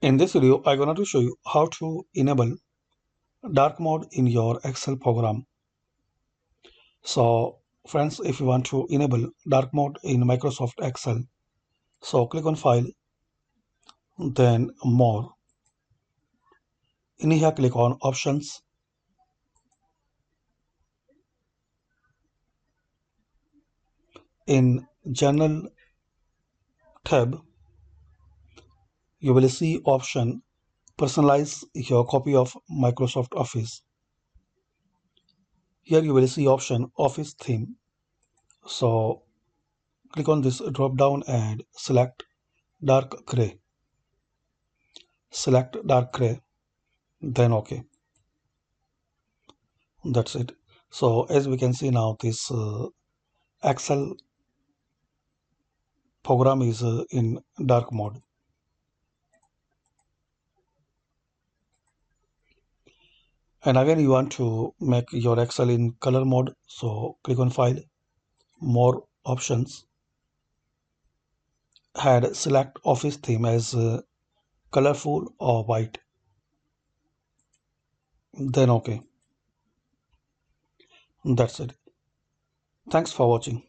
In this video, I'm going to show you how to enable dark mode in your Excel program. So friends, if you want to enable dark mode in Microsoft Excel, so click on File, then More. In here, click on Options. In General tab, you will see option Personalize your copy of Microsoft Office. Here you will see option Office Theme. So click on this drop down and select dark gray. Select dark gray, then OK. That's it. So as we can see now, this Excel program is in dark mode. And again, you want to make your Excel in color mode. So click on File, More Options, add select Office theme as colorful or white, then OK. That's it. Thanks for watching.